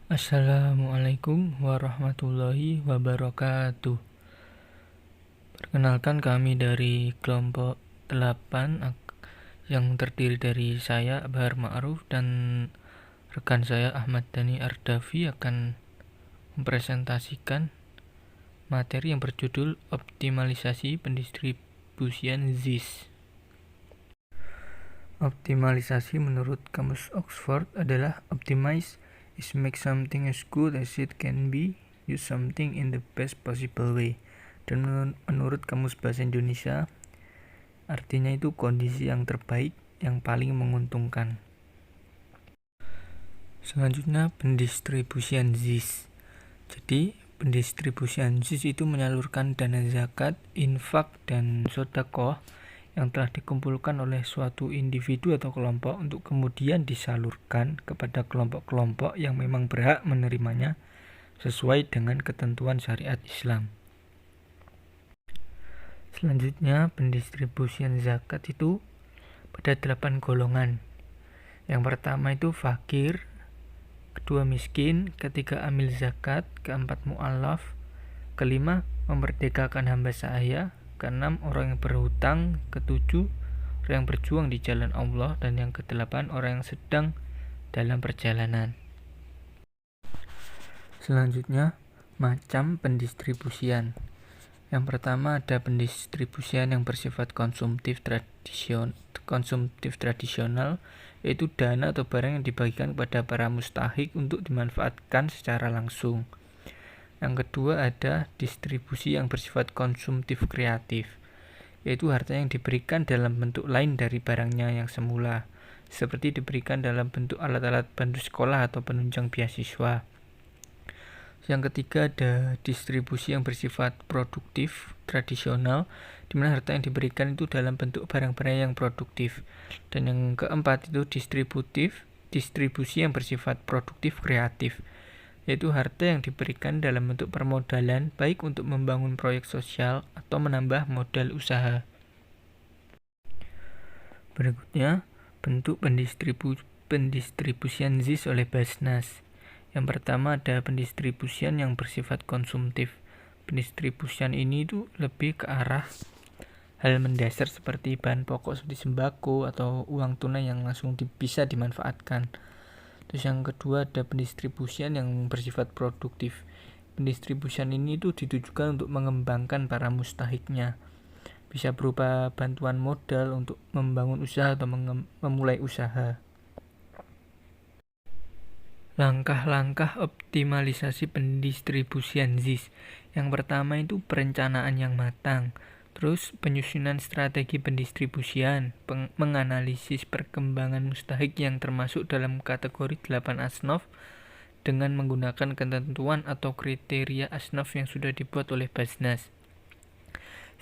Assalamualaikum warahmatullahi wabarakatuh. Perkenalkan, kami dari kelompok 8 yang terdiri dari saya, Bahar Ma'ruf, dan rekan saya Ahmad Dhani Ardafi akan mempresentasikan materi yang berjudul Optimalisasi Pendistribusian ZIS. Optimalisasi menurut Kamus Oxford adalah optimize is make something as good as it can be, use something in the best possible way. Dan menurut Kamus Bahasa Indonesia, artinya itu kondisi yang terbaik, yang paling menguntungkan. Selanjutnya, pendistribusian ZIS. Jadi, pendistribusian ZIS itu menyalurkan dana zakat, infak, dan sedekah yang telah dikumpulkan oleh suatu individu atau kelompok untuk kemudian disalurkan kepada kelompok-kelompok yang memang berhak menerimanya sesuai dengan ketentuan syariat Islam. Selanjutnya, pendistribusian zakat itu pada 8 golongan. Yang pertama itu fakir, kedua miskin, ketiga amil zakat, keempat mu'allaf, kelima memerdekakan hamba sahaya, keenam orang yang berhutang, ketujuh orang yang berjuang di jalan Allah, dan yang kedelapan orang yang sedang dalam perjalanan. Selanjutnya, macam pendistribusian. Yang pertama ada pendistribusian yang bersifat konsumtif tradisional, yaitu dana atau barang yang dibagikan kepada para mustahik untuk dimanfaatkan secara langsung. Yang kedua ada distribusi yang bersifat konsumtif kreatif, yaitu harta yang diberikan dalam bentuk lain dari barangnya yang semula, seperti diberikan dalam bentuk alat-alat bantu sekolah atau penunjang beasiswa. Yang ketiga ada distribusi yang bersifat produktif tradisional, di mana harta yang diberikan itu dalam bentuk barang-barang yang produktif. Dan yang keempat itu distribusi yang bersifat produktif kreatif, yaitu harta yang diberikan dalam bentuk permodalan, baik untuk membangun proyek sosial atau menambah modal usaha. Berikutnya, bentuk pendistribusian ZIS oleh Basnas. Yang pertama ada pendistribusian yang bersifat konsumtif. Pendistribusian ini itu lebih ke arah hal mendasar seperti bahan pokok seperti sembako atau uang tunai yang langsung bisa dimanfaatkan. Terus yang kedua ada pendistribusian yang bersifat produktif. Pendistribusian ini itu ditujukan untuk mengembangkan para mustahiknya. Bisa berupa bantuan modal untuk membangun usaha atau memulai usaha. Langkah-langkah optimalisasi pendistribusian ZIS. Yang pertama itu perencanaan yang matang. Terus penyusunan strategi pendistribusian, menganalisis perkembangan mustahik yang termasuk dalam kategori 8 asnaf dengan menggunakan ketentuan atau kriteria asnaf yang sudah dibuat oleh Basnas.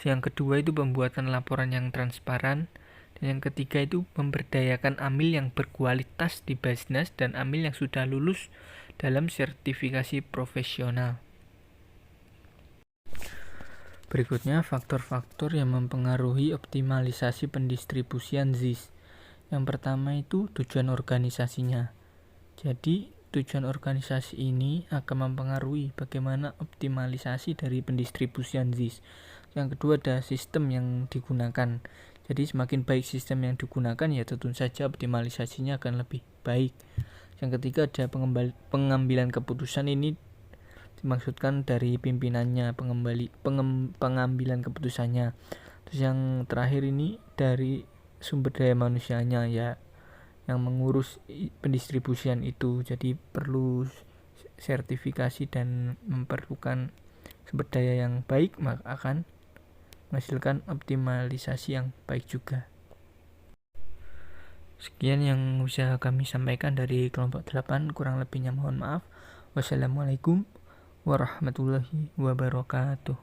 Yang kedua itu pembuatan laporan yang transparan. Dan yang ketiga itu memberdayakan amil yang berkualitas di Basnas dan amil yang sudah lulus dalam sertifikasi profesional. Berikutnya, faktor-faktor yang mempengaruhi optimalisasi pendistribusian ZIS. Yang pertama itu tujuan organisasinya. Jadi, tujuan organisasi ini akan mempengaruhi bagaimana optimalisasi dari pendistribusian ZIS. Yang kedua ada sistem yang digunakan. Jadi, semakin baik sistem yang digunakan, ya tentu saja optimalisasinya akan lebih baik. Yang ketiga ada pengambilan keputusan. Ini dimaksudkan dari pimpinannya, pengambilan keputusannya. Terus yang terakhir ini dari sumber daya manusianya, ya, yang mengurus pendistribusian itu. Jadi perlu sertifikasi dan memerlukan sumber daya yang baik, maka akan menghasilkan optimalisasi yang baik juga. Sekian yang bisa kami sampaikan dari kelompok 8, kurang lebihnya mohon maaf. Wassalamualaikum warahmatullahi wabarakatuh.